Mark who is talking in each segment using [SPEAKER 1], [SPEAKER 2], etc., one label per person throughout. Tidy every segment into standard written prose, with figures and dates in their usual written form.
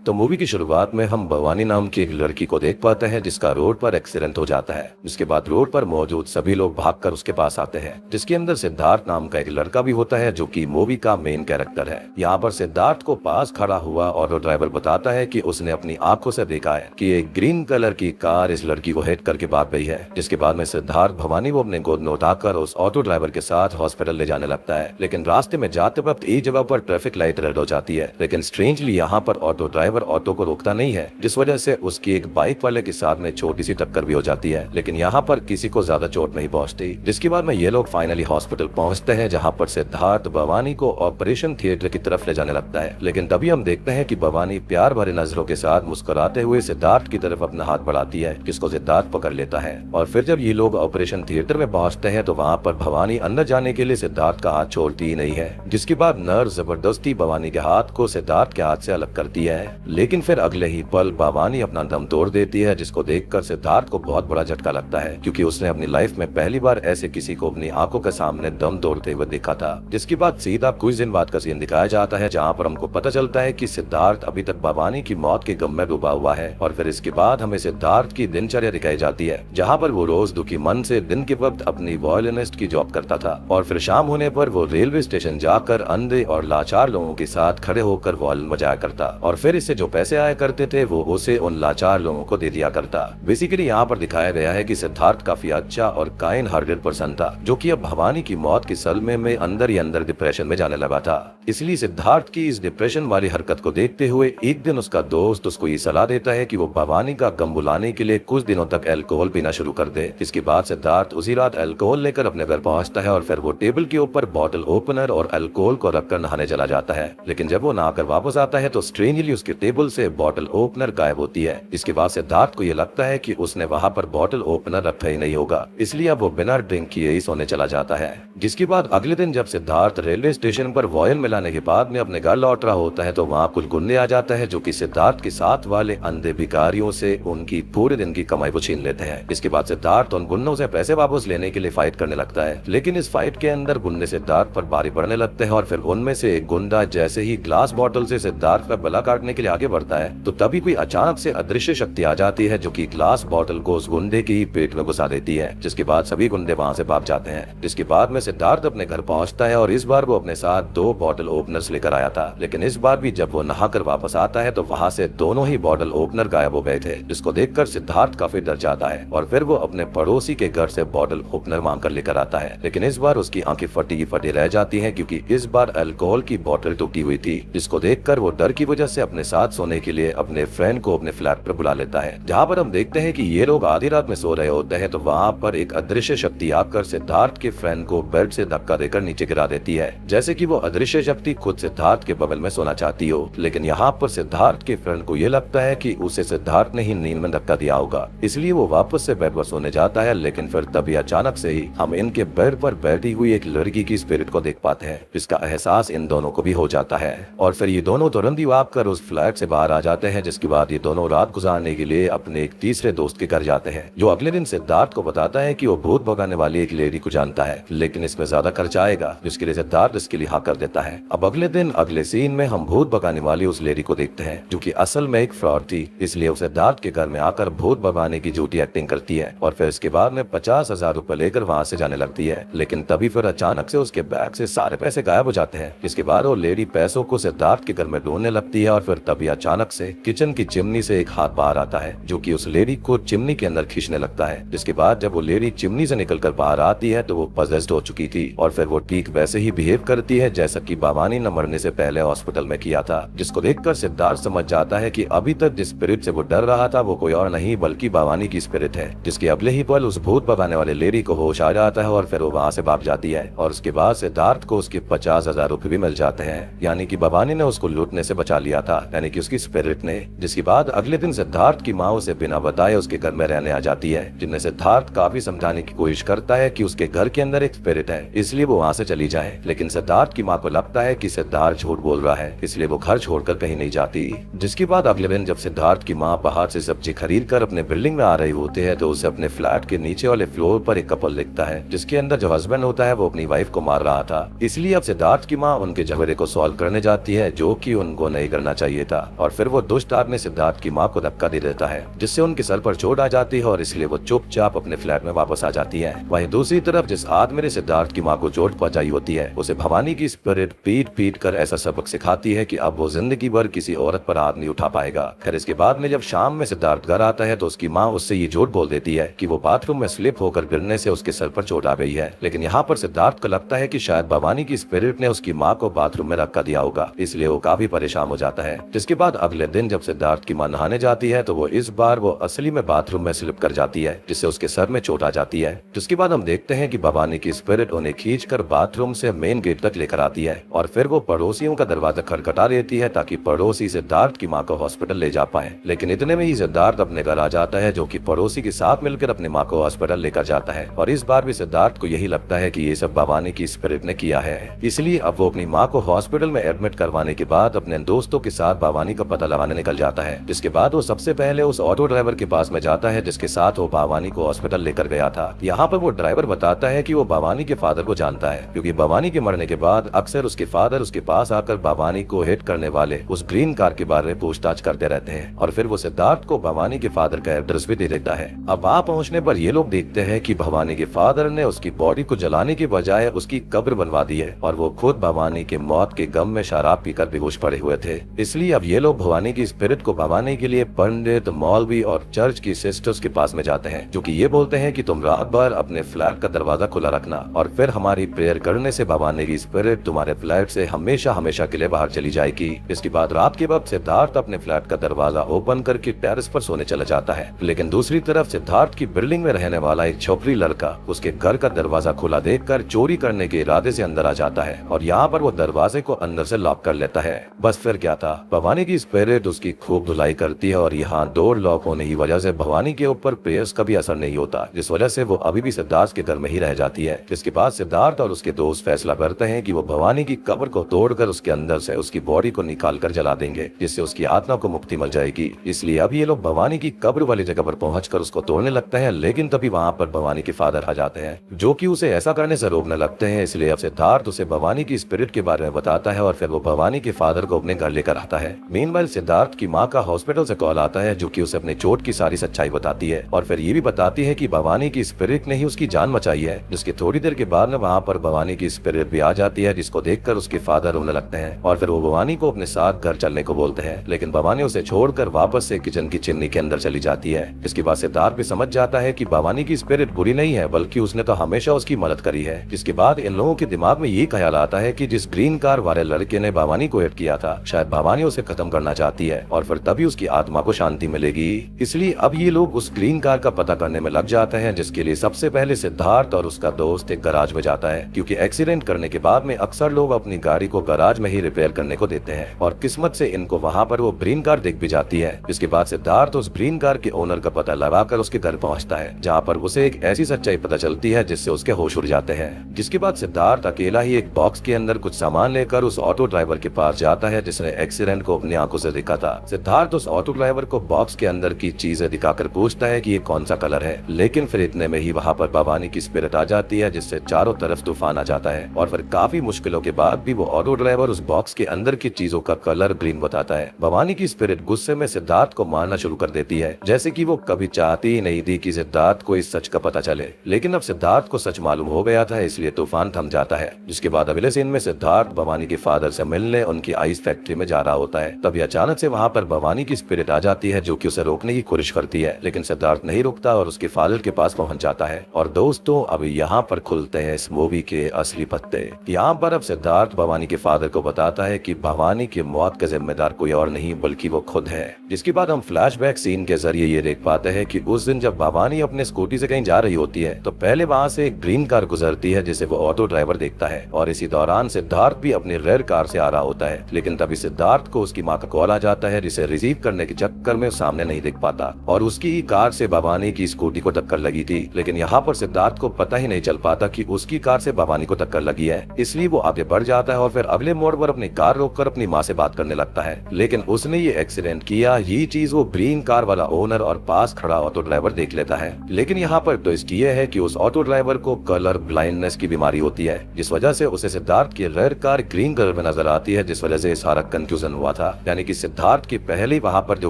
[SPEAKER 1] तो मूवी की शुरुआत में हम भवानी नाम की एक लड़की को देख पाते हैं जिसका रोड पर एक्सीडेंट हो जाता है। जिसके बाद रोड पर मौजूद सभी लोग भागकर उसके पास आते हैं, जिसके अंदर सिद्धार्थ नाम का एक लड़का भी होता है जो कि मूवी का मेन कैरेक्टर है। यहाँ पर सिद्धार्थ को पास खड़ा हुआ ऑटो ड्राइवर बताता है कि उसने अपनी आंखों से देखा है कि एक ग्रीन कलर की कार इस लड़की को हिट करके भाग गई है। जिसके बाद में सिद्धार्थ भवानी को अपने गोद में उठाकर उस ऑटो ड्राइवर के साथ हॉस्पिटल ले जाने लगता है। लेकिन रास्ते में जाते वक्त एक जगह पर ट्रैफिक लाइट रेड हो जाती है, लेकिन स्ट्रेंजली यहाँ पर ऑटो ड्राइवर ऑटो को रोकता नहीं है, जिस वजह से उसकी एक बाइक वाले के साथ में छोटी सी टक्कर भी हो जाती है। लेकिन यहाँ पर किसी को ज्यादा चोट नहीं पहुंचती। जिसके बाद में ये लोग फाइनली हॉस्पिटल पहुंचते हैं, जहाँ पर सिद्धार्थ भवानी को ऑपरेशन थिएटर की तरफ ले जाने लगता है। लेकिन तभी हम देखते हैं कि भवानी प्यार भरे नजरों के साथ मुस्कुराते हुए सिद्धार्थ की तरफ अपना हाथ बढ़ाती है, जिसको सिद्धार्थ पकड़ लेता है। और फिर जब ये लोग ऑपरेशन थिएटर में पहुंचते हैं तो वहाँ पर भवानी अंदर जाने के लिए सिद्धार्थ का हाथ छोड़ती ही नहीं है। जिसके बाद नर्स जबरदस्ती भवानी के हाथ को सिद्धार्थ के हाथ से अलग करती है। लेकिन फिर अगले ही पल भवानी अपना दम तोड़ देती है, जिसको देखकर सिद्धार्थ को बहुत बड़ा झटका लगता है, क्योंकि उसने अपनी लाइफ में पहली बार ऐसे किसी को अपनी आंखों के सामने दम तोड़ते हुए देखा था। जिसके बाद सीधा कुछ दिन बाद का सीन दिखाया जाता है, जहाँ पर हमको पता चलता है कि सिद्धार्थ अभी तक भवानी की मौत के गम में डूबा हुआ है। और फिर इसके बाद हमें सिद्धार्थ की दिनचर्या दिखाई जाती है, जहाँ पर वो रोज दुखी मन से दिन के वक्त अपनी वॉयलिनिस्ट की जॉब करता था, और फिर शाम होने पर वो रेलवे स्टेशन जाकर अंधे और लाचार लोगों के साथ खड़े होकर वॉयलिन बजाया करता, और फिर इससे जो पैसे आया करते थे वो उसे उन लाचार लोगों को दे दिया करता। बेसिकली यहाँ पर दिखाया गया है कि सिद्धार्थ काफी अच्छा और काइंड हार्टेड पर्सन था, जो कि अब भवानी की मौत के सदमे में अंदर ही अंदर डिप्रेशन में जाने लगा था। इसलिए सिद्धार्थ की इस डिप्रेशन वाली हरकत को देखते हुए एक दिन उसका दोस्त उसको ये सलाह देता है कि वो भवानी का गम भुलाने के लिए कुछ दिनों तक अल्कोहल पीना शुरू कर दे। इसके बाद सिद्धार्थ उसी रात अल्कोहल लेकर अपने घर पहुंचता है, और फिर वो टेबल के ऊपर बॉटल ओपनर और अल्कोहल को रखकर नहाने चला जाता है। लेकिन जब वो नहाकर वापस आता है तो स्ट्रेंजली उसके टेबल से बॉटल ओपनर गायब होती है। इसके बाद सिद्धार्थ को ये लगता है कि उसने वहाँ पर बॉटल ओपनर रखा ही नहीं होगा, इसलिए अब वो बिना ड्रिंक किए ही सोने चला जाता है। जिसके बाद अगले दिन जब सिद्धार्थ रेलवे स्टेशन पर वॉयल मिलाने के बाद में अपने घर लौट रहा होता है तो वहाँ कुछ गुंडे आ जाता है, जो कि सिद्धार्थ के साथ वाले अंधे भिखारियों से उनकी पूरे दिन की कमाई को छीन लेते हैं। इसके बाद सिद्धार्थ उन गुंडों से पैसे वापस लेने के लिए फाइट करने लगता है, लेकिन इस फाइट के अंदर गुंडे सिद्धार्थ पर भारी पड़ने लगते हैं, और फिर उनमें से एक गुंडा जैसे ही ग्लास बॉटल से सिद्धार्थ का गला काटने के लिए आगे बढ़ता है तो तभी कोई अचानक से अदृश्य शक्ति आ जाती है, जो कि ग्लास बॉटल को उस गुंडे के ही पेट में घुसा देती है। जिसके बाद सभी गुंडे वहाँ से भाग जाते हैं। जिसके बाद में सिद्धार्थ अपने घर पहुँचता है, और इस बार वो अपने साथ 2 बॉटल ओपनर्स लेकर आया था। लेकिन इस बार भी जब वो नहाकर वापस आता है तो वहाँ से दोनों ही बॉटल ओपनर गायब हो गए थे, जिसको देखकर सिद्धार्थ काफी डर जाता है, और फिर वो अपने पड़ोसी के घर से बॉटल ओपनर मांग कर लेकर आता है। लेकिन इस बार उसकी आंखें फटी की फटी रह जाती हैं, क्योंकि इस बार अल्कोहल की बोतल टूटी हुई थी, जिसको देखकर वो डर की वजह से अपने साथ सोने के लिए अपने फ्रेंड को अपने फ्लैट पर बुला लेता है। जहाँ पर हम देखते हैं कि ये लोग आधी रात में सो रहे होते हैं तो वहाँ पर एक अदृश्य शक्ति आकर सिद्धार्थ के फ्रेंड को बेड से धक्का देकर नीचे गिरा देती है, जैसे कि वो अदृश्य शक्ति खुद सिद्धार्थ के बगल में सोना चाहती हो। लेकिन यहाँ पर सिद्धार्थ के फ्रेंड को ये लगता है कि उसे सिद्धार्थ ने ही नींद में धक्का दिया होगा, इसलिए वो वापस से बेड पर सोने जाता है। लेकिन फिर तभी अचानक से ही हम इनके बेड पर बैठी हुई एक लड़की की स्पिरिट को देख पाते हैं, जिसका एहसास इन दोनों को भी हो जाता है। और फिर ये दोनों तुरंत ही भागकर उस फ्लैट से बाहर आ जाते हैं। जिसके बाद ये दोनों रात गुजारने के लिए अपने एक तीसरे दोस्त के घर जाते हैं, जो अगले दिन सिद्धार्थ को बताता है कि वो भूत भगाने वाली एक लेडी को जानता है, लेकिन इसमें ज्यादा खर्चा आएगा, जिसके लिए सिद्धार्थ इसके लिए हाँ कर देता है। अब अगले दिन अगले सीन में हम भूत भगाने वाली उस लेडी को देखते हैं, जो कि असल में एक फ्रॉड थी, इसलिए वो सिद्धार्थ के घर में आकर भूत भगाने की झूठी एक्टिंग करती है, और फिर इसके बाद में 50,000 रुपए लेकर वहाँ से जाने लगती है। लेकिन तभी फिर अचानक से उसके बैग से सारे पैसे गायब हो जाते हैं। इसके बाद वो लेडी पैसों को सिद्धार्थ के घर में ढूंढने लगती है, और फिर तभी अचानक से किचन की चिमनी से एक हाथ बाहर आता है, जो कि उस लेडी को चिमनी के अंदर खींचने लगता है। जिसके बाद जब वो लेडी चिमनी से निकलकर बाहर आती है तो वो पजेस्ड हो चुकी थी, और फिर वो ठीक वैसे ही बिहेव करती है जैसा कि भवानी ने मरने से पहले हॉस्पिटल में किया था। जिसको देखकर सिद्धार्थ समझ जाता है कि अभी तक जिस स्पिरिट से वो डर रहा था वो कोई और नहीं बल्कि भवानी की स्पिरिट है। जिसके अगले ही पल उस भूत भगाने वाले लेडी को होश आ जाता है, और फिर वो वहाँ से भाग जाती है, और उसके बाद सिद्धार्थ को उसके 50,000 रुपए भी मिल जाते हैं, यानी कि भवानी ने उसको लूटने से बचा लिया था, यानी कि उसकी स्पिरिट ने। जिसके बाद अगले दिन सिद्धार्थ की माँ उसे बिना बताए उसके घर में रहने आ जाती है, जिन्हें सिद्धार्थ काफी समझाने की कोशिश करता है कि उसके घर के अंदर एक स्पिरिट है, इसलिए वो वहाँ से चली जाए। लेकिन सिद्धार्थ की माँ को लगता है कि सिद्धार्थ झूठ बोल रहा है, इसलिए वो घर छोड़कर कहीं नहीं जाती। जिसके बाद अगले दिन जब सिद्धार्थ की माँ बाहर से सब्जी खरीद कर अपने बिल्डिंग में आ रही होती है तो उसे अपने फ्लैट के नीचे वाले फ्लोर पर एक कपल दिखता है, जिसके अंदर जो हस्बैंड होता है वो अपनी वाइफ को मार रहा था। इसलिए अब सिद्धार्थ की माँ उनके झगड़े को सॉल्व करने जाती है, जो कि उनको नहीं करना चाहिए था। था और फिर वो दुष्ट आदमी सिद्धार्थ की माँ को धक्का दे देता है, जिससे उनके सर पर चोट आ जाती है और इसलिए वो चुपचाप अपने फ्लैट में वापस आ जाती है। वहीं दूसरी तरफ जिस आदमी ने सिद्धार्थ की माँ को चोट पहुंचाई होती है, उसे भवानी की स्पिरिट पीट पीट कर ऐसा सबक सिखाती है कि अब वो जिंदगी भर किसी औरत पर हाथ नहीं उठा पाएगा। खैर इसके बाद में जब शाम में सिद्धार्थ घर आता है तो उसकी माँ उससे ये झूठ बोल देती है कि वो बाथरूम में स्लिप होकर गिरने से उसके सर पर चोट आ गई है। लेकिन यहाँ पर सिद्धार्थ को लगता है कि शायद भवानी की स्पिरिट ने उसकी माँ को बाथरूम में रखा दिया होगा, इसलिए वो काफी परेशान हो जाता है। जिसके बाद अगले दिन जब सिद्धार्थ की माँ नहाने जाती है तो वो इस बार वो असली में बाथरूम में स्लिप कर जाती है, जिससे उसके सर में चोट आ जाती है। जिसके बाद हम देखते हैं कि भवानी की स्पिरिट उन्हें खींचकर बाथरूम से मेन गेट तक लेकर आती है और फिर वो पड़ोसियों का दरवाजा खटखटा देती है ताकि पड़ोसी सिद्धार्थ की माँ को हॉस्पिटल ले जा पाए। लेकिन इतने में ही सिद्धार्थ अपने घर आ जाता है, जो कि पड़ोसी के साथ मिलकर अपनी माँ को हॉस्पिटल लेकर जाता है। और इस बार भी सिद्धार्थ को यही लगता है कि ये सब भवानी की स्पिरिट ने किया है, इसलिए अब वो अपनी माँ को हॉस्पिटल में एडमिट करवाने के बाद अपने दोस्तों के साथ भवानी का पता लगाने निकल जाता है। जिसके बाद वो सबसे पहले उस ऑटो ड्राइवर के पास में जाता है जिसके साथ वो भवानी को हॉस्पिटल लेकर गया था। यहाँ पर वो ड्राइवर बताता है कि वो भवानी के फादर को जानता है, क्योंकि भवानी के मरने के बाद अक्सर उसके फादर उसके पास आकर भवानी को हिट करने वाले उस ग्रीन कार के बारे में पूछताछ करते रहते हैं। और फिर वो सिद्धार्थ को भवानी के फादर का एड्रेस भी दे देता है। अब वहाँ पहुँचने पर ये लोग देखते हैं कि भवानी के फादर ने उसकी बॉडी को जलाने के बजाय उसकी कब्र बनवा दी है और वो खुद भवानी के मौत के गम में शराब पीकर बेहोश पड़े हुए थे। इसलिए अब ये लोग भवानी की स्पिरिट को भगाने के लिए पंडित, मौलवी और चर्च की सिस्टर्स के पास में जाते हैं, जो कि ये बोलते हैं कि तुम रात भर अपने फ्लैट का दरवाजा खुला रखना और फिर हमारी प्रेयर करने से भवानी की स्पिरिट तुम्हारे फ्लैट से हमेशा हमेशा के लिए बाहर चली जाएगी। इसके बाद रात के वक्त सिद्धार्थ अपने फ्लैट का दरवाजा ओपन करके टेरेस पर सोने चला जाता है। लेकिन दूसरी तरफ सिद्धार्थ की बिल्डिंग में रहने वाला एक छोपरी लड़का उसके घर का दरवाजा खुला देखकर चोरी करने के इरादे से अंदर आ जाता है और यहाँ पर वो दरवाजे को अंदर से लॉक कर लेता है। बस फिर क्या था, भवानी की स्पिरिट उसकी खूब धुलाई करती है और यहाँ डोर लॉक होने की वजह से भवानी के ऊपर प्रेयर्स का भी असर नहीं होता, जिस वजह से वो अभी भी सिद्धार्थ के घर में ही रह जाती है। इसके बाद सिद्धार्थ और उसके दोस्त फैसला करते हैं कि वो भवानी की कब्र को तोड़कर उसके अंदर से उसकी बॉडी को निकाल कर जला देंगे, जिससे उसकी आत्मा को मुक्ति मिल जाएगी। इसलिए अब ये लोग भवानी की कब्र वाली जगह पर पहुंचकर उसको तोड़ने लगते हैं। लेकिन तभी वहाँ पर भवानी के फादर आ जाते हैं, जो कि उसे ऐसा करने से रोकने लगते हैं। इसलिए अब सिद्धार्थ उसे भवानी की स्पिरिट के बारे में बताता है और फिर वो भवानी के फादर को अपने घर लेकर आता है। मीनवाइल सिद्धार्थ की माँ का हॉस्पिटल से कॉल आता है, जो कि उसे अपने चोट की सारी सच्चाई बताती है और फिर ये भी बताती है कि भवानी की स्पिरिट ने ही उसकी जान बचाई है। जिसके थोड़ी देर के बाद वहाँ पर भवानी की स्पिरिट भी आ जाती है, जिसको देखकर उसके फादर रोने लगते हैं और फिर वो भवानी को अपने साथ घर चलने को बोलते हैं। लेकिन भवानी उसे छोड़कर वापस से किचन की चिमनी के अंदर चली जाती है। इसके बाद सिद्धार्थ भी समझ जाता है कि भवानी की स्पिरिट बुरी नहीं है, बल्कि उसने तो हमेशा उसकी मदद करी है। जिसके बाद इन लोगों के दिमाग में ये ख्याल आता है कि जिस ग्रीन कार वाले लड़के ने भवानी को हिट किया था, शायद भवानी उसे खत्म करना चाहती है और फिर तभी उसकी आत्मा को शांति मिलेगी। इसलिए अब ये लोग उस ग्रीन कार का पता करने में लग जाते हैं, जिसके लिए सबसे पहले सिद्धार्थ और उसका दोस्त एक गराज में जाता है, क्योंकि एक्सीडेंट करने के बाद में अक्सर लोग अपनी गाड़ी को गराज में ही रिपेयर करने को देते हैं और किस्मत से इनको वहाँ पर वो ग्रीन कार दिख भी जाती है। जिसके बाद सिद्धार्थ उस ग्रीन कार के ओनर का पता लगाकर उसके घर पहुँचता है, जहाँ पर उसे एक ऐसी सच्चाई पता चलती है जिससे उसके होश उड़ जाते हैं। जिसके बाद सिद्धार्थ अकेला ही एक बॉक्स के अंदर कुछ सामान लेकर उस ऑटो ड्राइवर के पास जाता है जिसने एक्सीडेंट को अपनी आंखों से देखा था। सिद्धार्थ उस ऑटो ड्राइवर को बॉक्स के अंदर की चीजें दिखाकर पूछता है कि ये कौन सा कलर है, लेकिन फिर इतने में ही वहाँ पर भवानी की स्पिरिट आ जाती है, जिससे चारों तरफ तूफान आ जाता है और फिर काफी मुश्किलों के बाद भी वो ऑटो ड्राइवर उस बॉक्स के अंदर की चीजों का कलर ग्रीन बताता है। भवानी की स्पिरिट गुस्से में सिद्धार्थ को मारना शुरू कर देती है, जैसे कि वो कभी चाहती ही नहीं थी कि सिद्धार्थ को इस सच का पता चले। लेकिन अब सिद्धार्थ को सच मालूम हो गया था, इसलिए तूफान थम जाता है। जिसके बाद अगले सीन में सिद्धार्थ भवानी के फादर से मिलने उनकी आइस फैक्ट्री में जा रहा होता है। तभी अचानक से वहाँ पर भवानी की स्पिरिट आ जाती है, जो कि उसे रोकने की कोशिश करती है, लेकिन सिद्धार्थ नहीं रुकता और उसके फादर के पास पहुंच जाता है। और दोस्तों, अब यहाँ पर खुलते हैं इस मूवी के असली पत्ते। यहाँ पर अब सिद्धार्थ भवानी के फादर को बताता है कि भवानी की मौत का जिम्मेदार कोई और नहीं बल्कि वो खुद है। जिसके बाद हम फ्लैशबैक सीन के जरिए ये देख पाते हैं कि उस दिन जब भवानी अपने स्कूटी से कहीं जा रही होती है तो पहले वहाँ से एक ग्रीन कार गुजरती है, जिसे वो ऑटो ड्राइवर देखता है और इसी दौरान सिद्धार्थ भी अपनी रेड कार से आ रहा होता है। लेकिन तभी सिद्धार्थ को उसकी माँ का कॉल आ जाता है, जिसे रिसीव करने के चक्कर में सामने नहीं दिख पाता और उसकी कार से भवानी की स्कूटी को टक्कर लगी थी। लेकिन यहाँ पर सिद्धार्थ को पता ही नहीं चल पाता कि उसकी कार से भवानी को टक्कर लगी है, इसलिए वो आगे बढ़ जाता है और फिर अगले मोड़ पर अपनी कार रोककर अपनी माँ से बात करने लगता है। लेकिन उसने ये एक्सीडेंट किया, ये चीज वो ग्रीन कार वाला ओनर और पास खड़ा ऑटो ड्राइवर देख लेता है। लेकिन यहाँ पर ट्विस्ट ये है कि उस ऑटो ड्राइवर को कलर ब्लाइंडनेस की बीमारी होती है, जिस वजह से उसे सिद्धार्थ की रेड कार ग्रीन कलर में नजर आती है, जिस वजह से सारा कंफ्यूजन हुआ था। था, यानी कि सिद्धार्थ की पहले वहाँ पर जो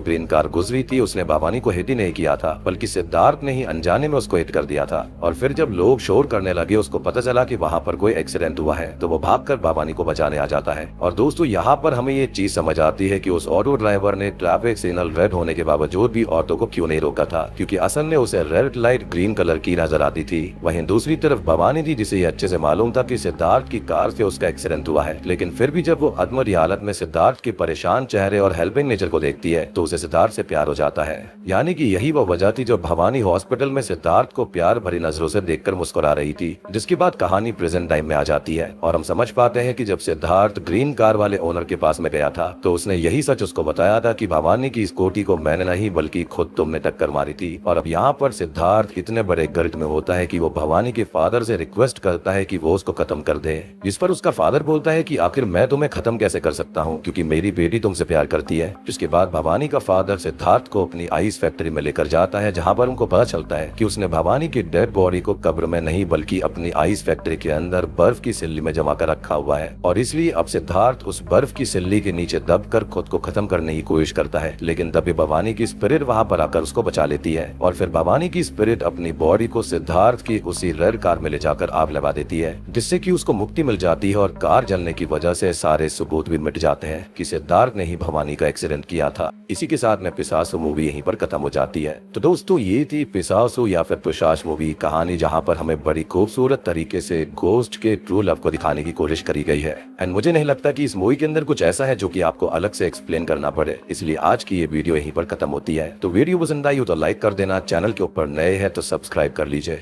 [SPEAKER 1] ग्रीन कार गुजरी थी उसने भवानी को हिट ही नहीं किया था, बल्कि सिद्धार्थ ने ही अनजाने में उसको हिट कर दिया था। और फिर जब लोग शोर करने लगे, उसको पता चला कि वहाँ पर कोई एक्सीडेंट हुआ है, तो वो भागकर भवानी को बचाने आ जाता है। और दोस्तों यहाँ पर हमें ये चीज समझ आती है कि उस ऑटो ड्राइवर ने ट्रैफिक सिग्नल रेड होने के बावजूद भी ऑटो को क्यों नहीं रोका था, क्योंकि असल में उसे रेड लाइट ग्रीन कलर की नजर आती थी। वहीं दूसरी तरफ भवानी थी, जिसे ये अच्छे से मालूम था कि सिद्धार्थ की कार से उसका एक्सीडेंट हुआ है, लेकिन फिर भी जब वो अधमरी हालत में सिद्धार्थ के परेशान चेहरे और हेल्पिंग नेचर को देखती है तो उसे सिद्धार्थ से प्यार हो जाता है। यानी कि यही वो वजह थी जो भवानी हॉस्पिटल में सिद्धार्थ को प्यार भरी नजरों से देखकर मुस्कुरा रही थी, जिसके बाद कहानी प्रेजेंट टाइम में आ जाती है और हम समझ पाते हैं कि जब सिद्धार्थ ग्रीन कार वाले ओनर के पास में गया था तो उसने यही सच उसको बताया था कि भवानी की स्कूटी को मैंने नहीं बल्कि खुद तुमने टक्कर मारी थी। और अब यहाँ पर सिद्धार्थ इतने बड़े गर्त में होता है कि वो भवानी के फादर से रिक्वेस्ट करता है कि वो उसको खत्म कर दे, जिस पर उसका फादर बोलता है कि आखिर मैं तुम्हें खत्म कैसे कर सकता हूँ, क्योंकि मेरी बेटी तुमसे प्यार करती है। जिसके बाद भवानी का फादर सिद्धार्थ को अपनी आइस फैक्ट्री में लेकर जाता है, जहाँ पर उनको पता चलता है कि उसने भवानी की डेड बॉडी को कब्र में नहीं बल्कि अपनी आइस फैक्ट्री के अंदर बर्फ की सिल्ली में जमा कर रखा हुआ है। और इसलिए अब सिद्धार्थ उस बर्फ की सिल्ली के नीचे दबकर खुद को खत्म करने की कोशिश करता है, लेकिन तभी भवानी की स्पिरिट वहाँ पर आकर उसको बचा लेती है। और फिर भवानी की स्पिरिट अपनी बॉडी को सिद्धार्थ की उसी रेड कार में ले जाकर आग लगा देती है, जिससे कि उसको मुक्ति मिल जाती है और कार जलने की वजह से सारे सबूत भी मिट जाते हैं कि सिद्धार्थ ने ही भवानी का एक्सीडेंट किया था। इसी के साथ में पिशाचो मूवी यहीं पर खत्म हो जाती है। तो दोस्तों ये थी पिशाचो या फिर पिशाच मूवी कहानी, जहाँ पर हमें बड़ी खूबसूरत तरीके से घोस्ट के ट्रू लव को दिखाने की कोशिश करी गई है। एंड मुझे नहीं लगता कि इस मूवी के अंदर कुछ ऐसा है जो कि आपको अलग से एक्सप्लेन करना पड़े, इसलिए आज की ये वीडियो यहीं पर खत्म होती है। तो वीडियो पसंद आई हो तो लाइक कर देना, चैनल के ऊपर नए हैं तो सब्सक्राइब कर लीजिए।